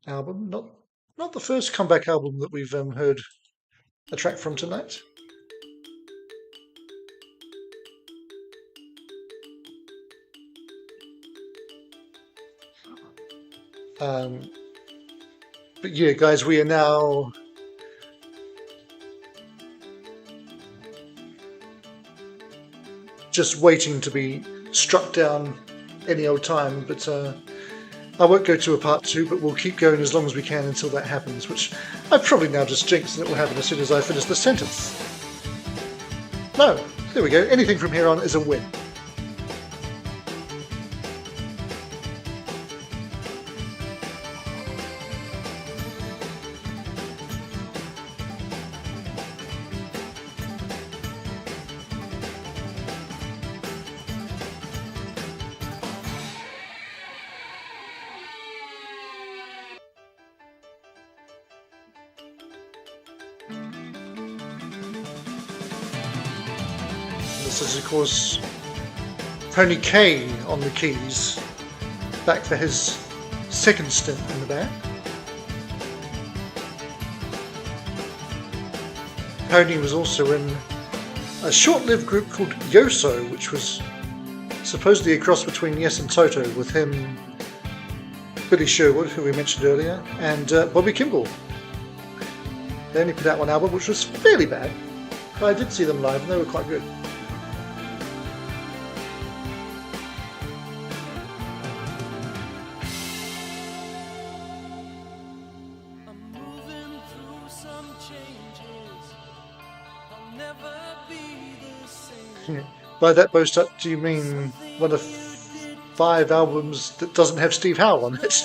album, not the first comeback album that we've heard a track from tonight. But yeah, guys, we are now just waiting to be struck down any old time, but I won't go to a part 2, but we'll keep going as long as we can until that happens, which I've probably now just jinxed, and it will happen as soon as I finish the sentence. No, there we go. Anything from here on is a win. This is, of course, Tony Kaye on the keys, back for his second stint in the band. Tony was also in a short-lived group called Yoso, which was supposedly a cross between Yes and Toto, with him, Billy Sherwood, who we mentioned earlier, and Bobby Kimball. They only put out one album, which was fairly bad, but I did see them live and they were quite good. By that boast up, do you mean one of 5 albums that doesn't have Steve Howe on it?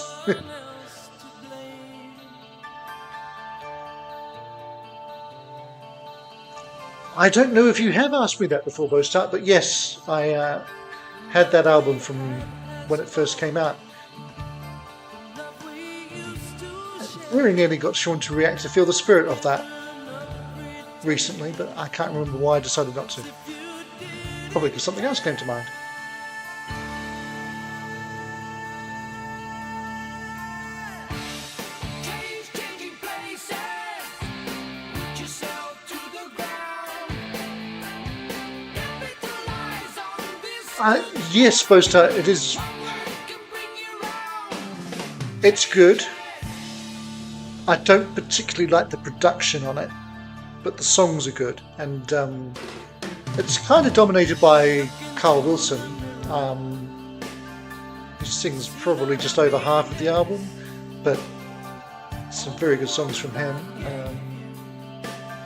I don't know if you have asked me that before, Bostart, but yes, I had that album from when it first came out. Very nearly got Sean to react to Feel the Spirit of that recently, but I can't remember why I decided not to. Probably because something else came to mind. Yes, Bostart, it is. It's good. I don't particularly like the production on it, but the songs are good, and it's kind of dominated by Carl Wilson. He sings probably just over half of the album, but some very good songs from him,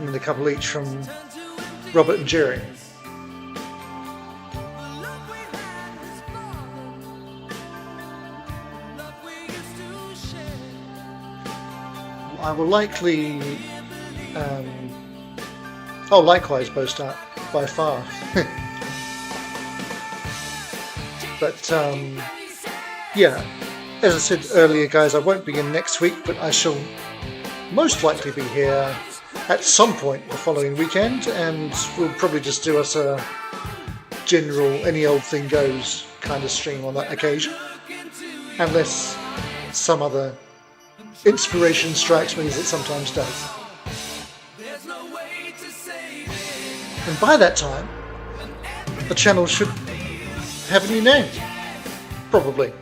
and a couple each from Robert and Jerry. I will likely, likewise, Bostart, by far. But, yeah, as I said earlier, guys, I won't be in next week, but I shall most likely be here at some point the following weekend, and we'll probably just do us a general any old thing goes kind of stream on that occasion, unless some other inspiration strikes me, as it sometimes does. And by that time, the channel should have a new name. Probably.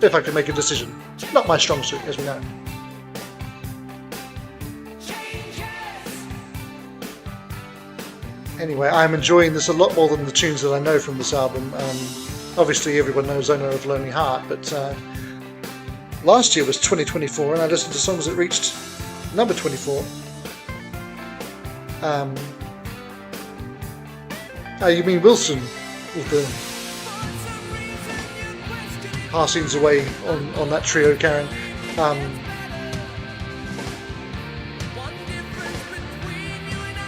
If I can make a decision. Not my strong suit, as we know. Anyway, I'm enjoying this a lot more than the tunes that I know from this album. Obviously, everyone knows Owner of Lonely Heart, but last year was 2024, and I listened to songs that reached number 24. You mean Wilson, with the passings away on that trio, Karen.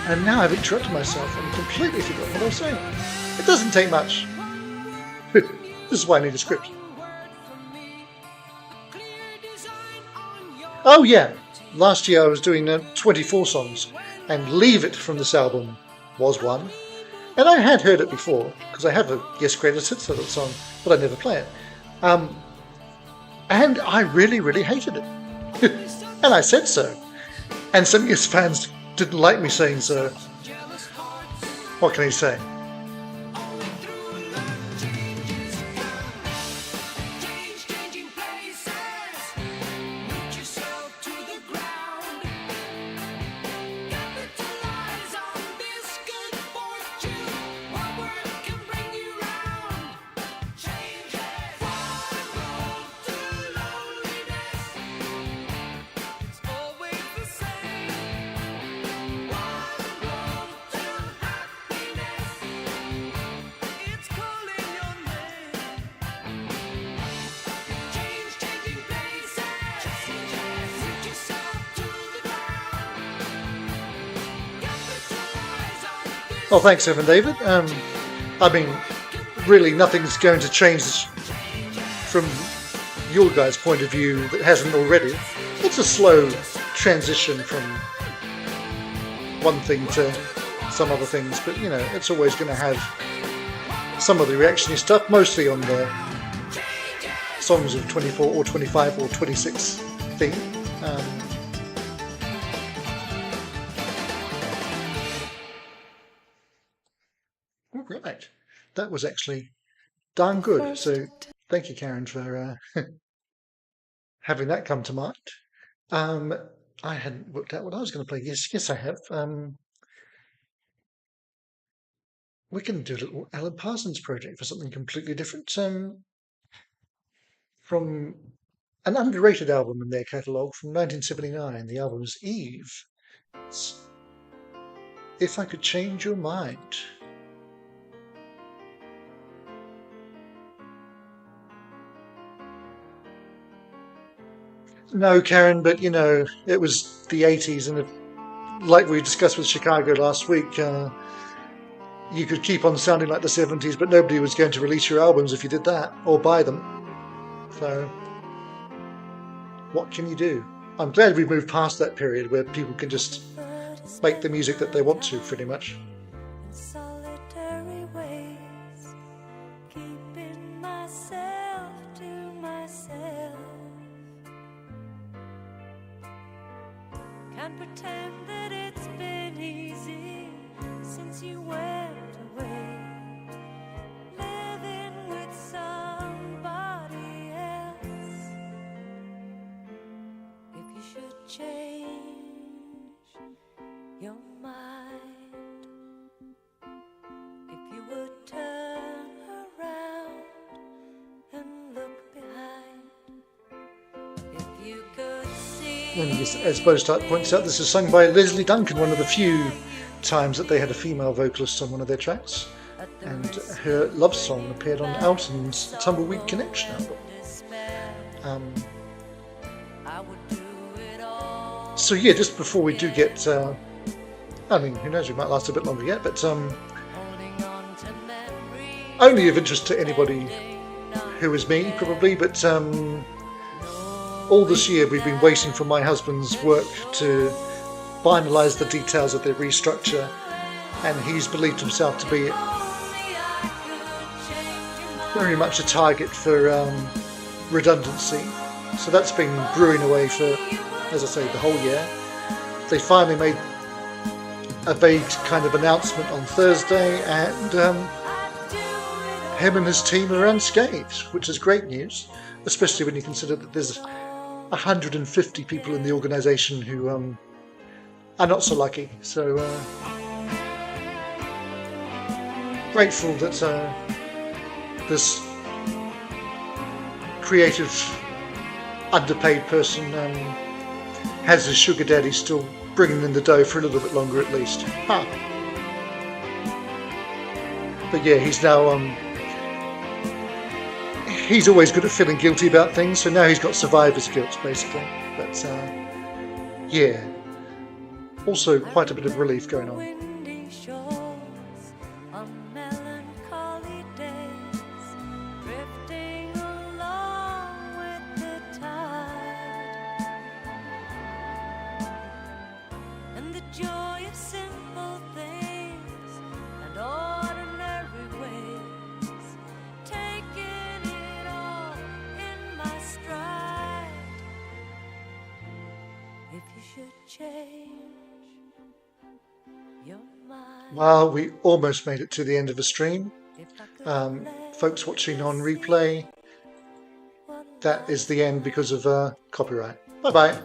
And now I've interrupted myself and completely forgotten what I was saying. It doesn't take much. This is why I need a script. Oh yeah, last year I was doing 24 songs, and Leave It from this album was one. And I had heard it before, because I have a Yes Greatest Hits of that song, but I never play it. And I really, really hated it. And I said so. And some Yes fans didn't like me saying so. What can I say? Well, thanks, Evan David. I mean, really nothing's going to change from your guys' point of view that hasn't already. It's a slow transition from one thing to some other things, but, you know, it's always going to have some of the reactiony stuff, mostly on the songs of 24 or 25 or 26 theme. Right, that was actually darn good. So thank you, Karen, for having that come to mind. I hadn't worked out what I was going to play. Yes, I have. We can do a little Alan Parsons project for something completely different. From an underrated album in their catalogue from 1979. The album is Eve. It's If I Could Change Your Mind. No, Karen, but you know, it was the 80s, and if like we discussed with Chicago last week, you could keep on sounding like the 70s, but nobody was going to release your albums if you did that, or buy them. So, what can you do? I'm glad we've moved past that period where people can just make the music that they want to, pretty much. Solitary ways, keeping myself to myself. Can't pretend that it's been easy since you went away. Living with somebody else. If you should change your mind, if you would turn around and look behind, if you could see. And as Bostart points out, this is sung by Leslie Duncan, one of the few times that they had a female vocalist on one of their tracks. And her love song appeared on Alton's Tumbleweed Connection album. So yeah, just before we do get, I mean, who knows, we might last a bit longer yet, but only of interest to anybody who is me, probably, but all this year we've been waiting for my husband's work to finalise the details of their restructure, and he's believed himself to be very much a target for redundancy. So that's been brewing away for, as I say, the whole year. They finally made a vague kind of announcement on Thursday, and him and his team are unscathed, which is great news, especially when you consider that there's 150 people in the organisation who are not so lucky. So grateful that this creative, underpaid person has his sugar daddy still bringing in the dough for a little bit longer at least. Huh. But yeah, he's now he's always good at feeling guilty about things, so now he's got survivor's guilt basically. But yeah, also quite a bit of relief going on. Well, we almost made it to the end of the stream. Folks watching on replay, that is the end because of copyright. Bye-bye.